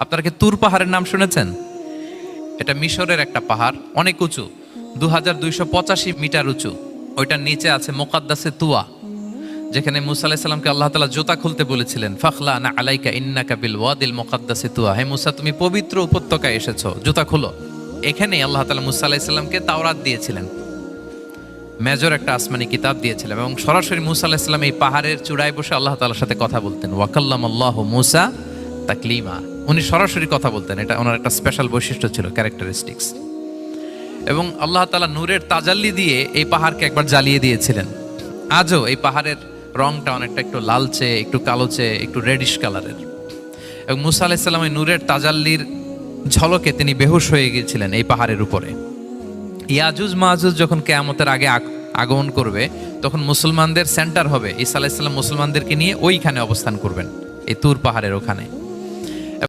আপনারা কি তুর পাহাড়ের নাম শুনেছেন? এটা মিশরের একটা পাহাড়, অনেক উঁচু, 2285 মিটার উঁচু। ওইটার নিচে আছে মুকাদ্দাসে তুয়া, যেখানে মুসা আলাইহিস সালামকে আল্লাহ তাআলা জুতা খুলতে বলেছিলেন, ফাখলা না আলাইকা ইন্নাকা বিল ওয়াদিল মুকাদ্দাসে তুয়া, হে মুসা তুমি পবিত্র উপত্যকায় এসেছো, জুতা খুলো। এখানেই আল্লাহ তাআলা মুসা আলাইহিস সালামকে তাওরাত দিয়েছিলেন, মেজর একটা আসমানি কিতাব দিয়েছিলেন, এবং সরাসরি মুসা আলাইহিস সালাম এই পাহাড়ের চূড়ায় বসে আল্লাহ তাআলার সাথে কথা বলতেন। ওয়া কাল্লামাল্লাহু মুসা তাকলিমা, উনি সরাসরি কথা বলতেন, এটা ওনার একটা স্পেশাল বৈশিষ্ট্য ছিল, ক্যারেক্টারিস্টিক্স। এবং আল্লাহ তাআলা নূরের তাজাল্লি দিয়ে এই পাহাড়কে একবার জ্বালিয়ে দিয়েছিলেন। আজও এই পাহাড়ের রংটা অনেকটা একটু লালচে, একটু কালোচে, একটু রেডিশ কালারের। এবং মুসা আলাইহিস সালাম এই নূরের তাজাল্লির ঝলকে তিনি বেহুশ হয়ে গিয়েছিলেন এই পাহাড়ের উপরে। ইয়াজুজ মাহুজ যখন কিয়ামতের আগে আগমন করবে, তখন মুসলমানদের সেন্টার হবে, ঈসা আলাইহিস সালাম মুসলমানদেরকে নিয়ে ওইখানে অবস্থান করবেন, এই তুর পাহাড়ের ওখানে।